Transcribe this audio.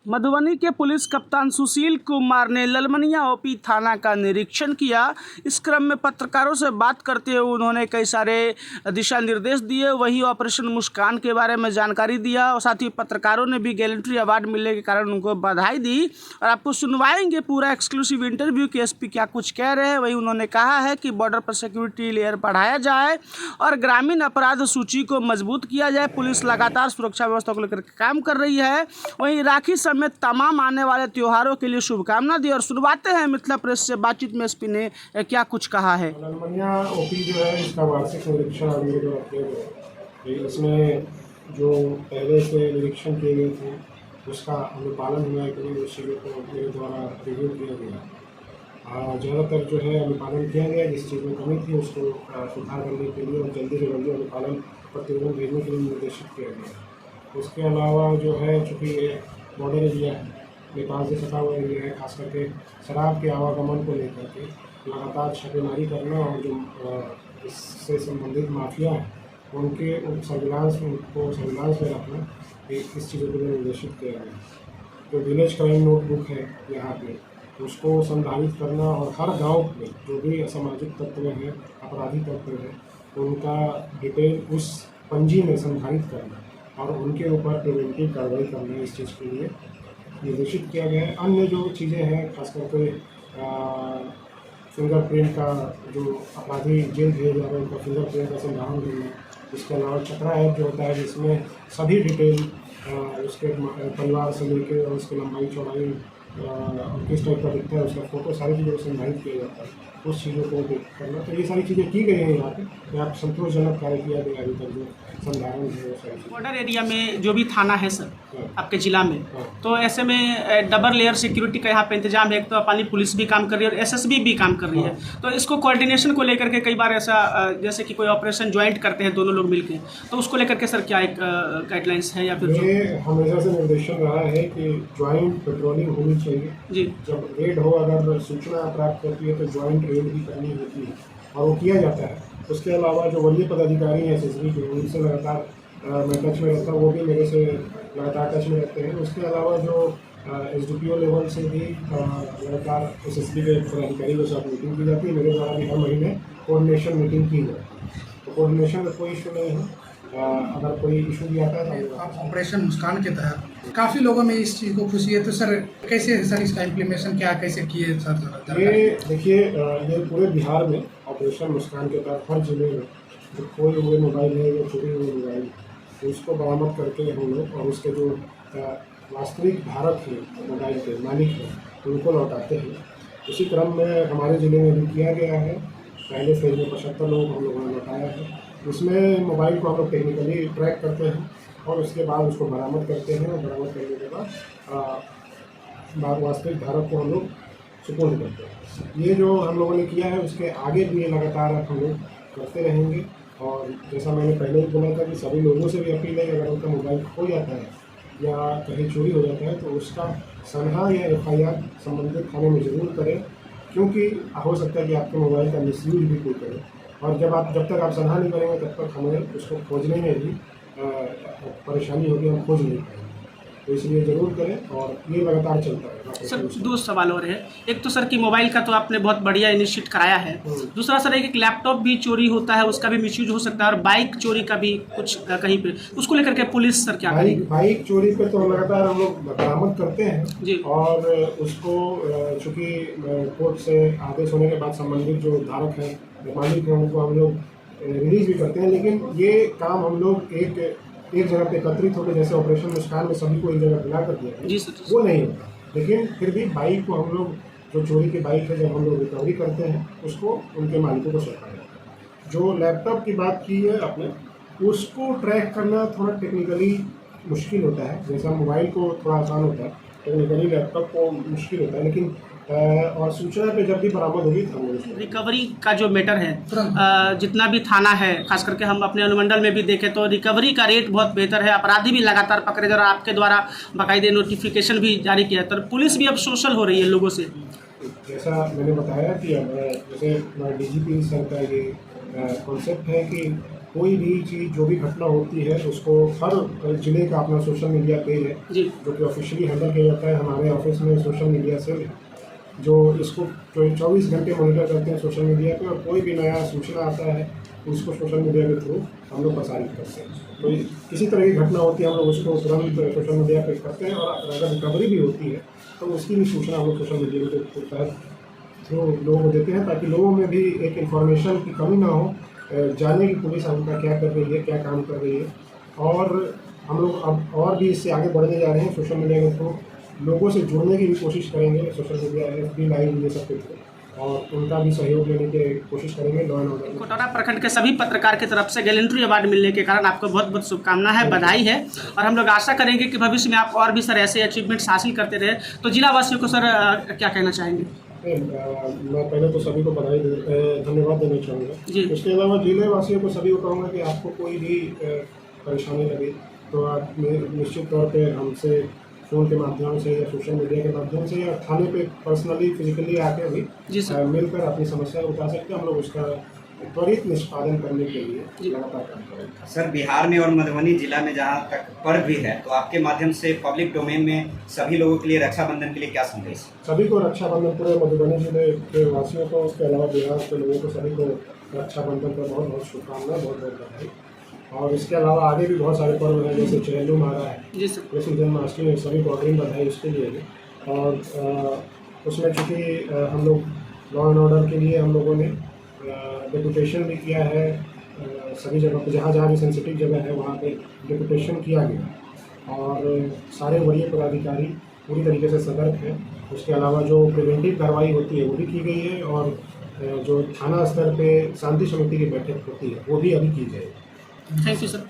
मधुबनी के पुलिस कप्तान सुशील कुमार ने ललमनिया ओपी थाना का निरीक्षण किया। इस क्रम में पत्रकारों से बात करते हुए उन्होंने कई सारे दिशा निर्देश दिए, वहीं ऑपरेशन मुस्कान के बारे में जानकारी दिया और साथ ही पत्रकारों ने भी गैलेंट्री अवार्ड मिलने के कारण उनको बधाई दी। और आपको सुनवाएंगे पूरा एक्सक्लूसिव इंटरव्यू कि एसपी क्या कुछ कह रहे हैं। वहीं उन्होंने कहा है कि बॉर्डर पर सिक्योरिटी लेयर बढ़ाया जाए और ग्रामीण अपराध सूची को मजबूत किया जाए। पुलिस लगातार सुरक्षा व्यवस्था को लेकर काम कर रही है। वहीं राखी में तमाम आने वाले त्योहारों के लिए शुभकामना दी। और शुरुआते हैं मिथिला प्रेस से बातचीत में एसपी ने क्या कुछ कहा है। ललमनिया ओपी जो है इसका वार्षिक निरीक्षण मेरे द्वारा किया गया। इसमें जो पहले से निरीक्षण किए गए थे उसका अनुपालन हुआ है कि नहीं, उस चीज़ों को मेरे द्वारा रिव्यू किया गया। ज़्यादातर जो है अनुपालन किया गया, जिस चीज़ में कमी थी उसको सुधार करने के लिए और जल्दी से जल्दी अनुपालन प्रतिवेदन भेजने के लिए निर्देशित किया गया। उसके अलावा जो है चूँकि बॉर्डर एरिया है, नेपाल से सटा हुआ एरिया है, खास करके शराब के आवागमन को लेकर के लगातार छापेमारी करना और जो इससे संबंधित माफिया हैं उनको सर्विलांस में रखना, इस चीज़ों के लिए निर्देशित किया गया। जो विलेज क्राइम नोटबुक है यहाँ पे उसको संधारित करना और हर गांव में जो भी असामाजिक तत्व हैं, अपराधी तत्व हैं, उनका डिटेल उस पंजी में संधारित करना और उनके ऊपर प्रिवेंटिव कार्रवाई करना, इस चीज़ के लिए निर्देशित किया गया है। अन्य जो चीज़ें हैं खास करके फिंगरप्रिंट का, जो अपराधी जेल भेजे जा रहे हैं उनका फिंगरप्रिंट का संधारण करना। इसके अलावा चक्रा ऐप जो होता है जिसमें सभी डिटेल उसके परिवार से लेकर और उसकी लंबाई चौड़ाई किस टाइप का दिखता है, उसका फोटो, सारी चीज़ों को संधारित किया जाता है, उस चीज़ों को करना। तो ये सारी चीज़ें की गई हैं यहाँ पे। यहाँ संतोषजनक कार्य किया गया अभी तक, जो संधारण है वो सारी। बॉर्डर एरिया में जो भी थाना है सर आपके जिला में, तो ऐसे में डबल लेयर सिक्योरिटी का यहाँ पे इंतजाम है। एक तो अपनी पुलिस भी काम कर रही है और एसएसबी भी काम कर रही है, तो इसको कोऑर्डिनेशन को लेकर के कई बार ऐसा जैसे कि कोई ऑपरेशन ज्वाइंट करते हैं दोनों लोग मिलकर, तो उसको लेकर के सर क्या एक गाइडलाइंस है या फिर? ये हमेशा से निर्देशन रहा है कि ज्वाइंट पेट्रोलिंग होनी चाहिए जी। जब रेड हो, अगर सूचना प्राप्त होती है तो ज्वाइंट रेड भी करनी होती है और वो किया जाता है। उसके अलावा जो वरीय पदाधिकारी हैं एसएसबी के, उनसे लगातार मैं टच में रहता हूँ, वो भी मेरे से लगातार टच में रहते हैं। उसके अलावा जो एसडीपीओ लेवल से भी लगातार एसएसबी के पदाधिकारियों के साथ मीटिंग की जाती है। मेरे द्वारा भी हर महीने कोऑर्डिनेशन मीटिंग की जाती है, तो कोऑर्डिनेशन का कोई इशू नहीं है। अगर कोई इशू भी आता है तो ऑपरेशन मुस्कान के तहत काफ़ी लोगों में इस चीज़ को खुशी है, तो सर कैसे सर इसका इम्प्लीमेशन क्या कैसे किए सर? ये देखिए, ये पूरे बिहार में ऑपरेशन मुस्कान के तहत हर जिले में जो खोए हुए मोबाइल है या चोरी हुए मोबाइल है उसको बरामद करके हम लोग और उसके जो वास्तविक धारक हैं, मोबाइल के मालिक हैं, उनको लौटाते हैं। उसी क्रम में हमारे ज़िले में भी किया गया है। पहले फेज में 75 लोग हम लोगों ने लौटाया है। उसमें मोबाइल को हम लोग टेक्निकली ट्रैक करते हैं और उसके बाद उसको बरामद करते हैं और बरामद करने के बाद वास्तविक धारक को हम लोग सुपुर्द करते हैं। ये जो हम लोगों ने किया है उसके आगे भी लगातार हम लोग करते रहेंगे। और जैसा मैंने पहले ही बोला था कि सभी लोगों से भी अपील है कि अगर उनका मोबाइल खो जाता है या कहीं चोरी हो जाता है तो उसका सनहा या एफआईआर संबंधित थाने में ज़रूर करें, क्योंकि हो सकता है कि आपके मोबाइल का मिसयूज भी कोई करे। और जब तक आप सलाह नहीं करेंगे तब तक हमें उसको खोजने में भी परेशानी होगी, हम खोज नहीं पाएंगे। तो इसलिए ज़रूर करें और ये लगातार चलता है। सर दो सवाल और है। एक तो सर कि मोबाइल का तो आपने बहुत बढ़िया इनिशिएट कराया है। दूसरा सर एक लैपटॉप भी चोरी होता है, उसका भी मिसयूज हो सकता है, और बाइक चोरी का भी कुछ कहीं पे, उसको लेकर के पुलिस सर क्या करेगी? बाइक चोरी पे तो लगातार हम लोग बरामद करते हैं जी। और उसको चूँकि कोर्ट से आदेश होने के बाद संबंधित जो धारक हैं, मालिक हैं, उनको हम लोग रिलीज भी करते हैं। लेकिन ये काम हम लोग एक जगह पे एकत्रित होकर, जैसे ऑपरेशन मुस्कान में सभी को एक जगह मिला कर दिया जी सर, वो नहीं होता। लेकिन फिर भी बाइक को हम लोग, जो चोरी की बाइक है, जब हम लोग रिकवरी करते हैं उसको उनके मालिकों को सौंपा जाता है। जो लैपटॉप की बात की है आपने, उसको ट्रैक करना थोड़ा टेक्निकली मुश्किल होता है। जैसा मोबाइल को थोड़ा आसान होता है, टेक्निकली लैपटॉप को मुश्किल होता है। लेकिन और सूचना पे जब भी बरामद होगी तो हम लोग रिकवरी का जो मैटर है, जितना भी थाना है, खास करके हम अपने अनुमंडल में भी देखें तो रिकवरी का रेट बहुत बेहतर है। अपराधी भी लगातार पकड़े जा रहे हैं, आपके द्वारा बाकायदे नोटिफिकेशन भी जारी किया है, तो पुलिस भी अब सोशल हो रही है लोगों से। जैसा मैंने बताया कि अब जैसे डीजीपी सर का ये कॉन्सेप्ट है कि कोई भी चीज़ जो भी घटना होती है उसको हर जिले का अपना सोशल मीडिया पेज है जी जो कि ऑफिशियली हैंडल किया जाता है हमारे ऑफिस में सोशल मीडिया से, जो इसको 24 घंटे मॉनिटर करते हैं सोशल मीडिया पे, और कोई भी नया सूचना आता है उसको सोशल मीडिया के थ्रू हम लोग प्रसारित करते हैं। तो किसी तरह की घटना होती है हम लोग उसको तुरंत सोशल मीडिया पे करते हैं, और अगर रिकवरी भी होती है तो उसकी भी सूचना हम लोग सोशल मीडिया के तहत थ्रू लोगों को देते हैं, ताकि लोगों में भी एक इन्फॉर्मेशन की कमी ना हो, जाने की पुलिस हमका क्या कर रही है, क्या काम कर रही है। और हम लोग अब और भी इससे आगे बढ़ने जा रहे हैं, सोशल मीडिया के थ्रू लोगों से जुड़ने की भी कोशिश करेंगे, सोशल मीडिया FB लाइव ये सब के थ्रू, और उनका भी सहयोग लेने की कोशिश करेंगे लॉ एंड ऑर्डर। कोटौरा प्रखंड के सभी पत्रकार की तरफ से गैलेंट्री अवार्ड मिलने के कारण आपको बहुत बहुत शुभकामना है, बधाई है, और हम लोग आशा करेंगे कि भविष्य में आप और भी सर ऐसे अचीवमेंट्स हासिल करते रहे। तो जिला वासियों को सर क्या कहना चाहेंगे? मैं पहले तो सभी को धन्यवाद देना चाहूँगा। उसके अलावा जिले वासियों को सभी को कहूँगा कि आपको कोई भी परेशानी लगे तो आप निश्चित तौर पे हमसे फ़ोन के माध्यम से या सोशल मीडिया के माध्यम से या थाने पे पर्सनली फिजिकली आके भी मिलकर अपनी समस्या बता सकते हैं। हम लोग उसका त्वरित निष्पादन करने के लिए लगातार काम करेंगे। सर, बिहार में और मधुबनी जिला में जहाँ तक पर्व भी है, तो आपके माध्यम से पब्लिक डोमेन में सभी लोगों के लिए रक्षाबंधन के लिए क्या संदेश? सभी को रक्षाबंधन, पूरे मधुबनी जिले के वासियों को, उसके अलावा बिहार के लोगों को सभी को रक्षाबंधन पर बहुत बहुत शुभकामनाएं, बहुत बहुत बधाई। और इसके अलावा आगे भी बहुत सारे पर्व हैं, जैसे चेहलुम आ रहा है, कृष्ण जन्माष्टमी, सभी को अग्रिम बधाई उसके लिए भी। और उसमें चूँकि हम लोग लॉ एंड ऑर्डर के लिए हम लोगों ने डेपुटेशन भी किया है, सभी जगह पे जहाँ जहाँ भी सेंसिटिव जगह है वहाँ पे डेपुटेशन किया गया, और सारे वरीय पदाधिकारी पूरी तरीके से सतर्क हैं। उसके अलावा जो प्रिवेंटिव कार्रवाई होती है वो भी की गई है, और जो थाना स्तर पे शांति समिति की बैठक होती है वो भी अभी की जाएगी। Thank you sir.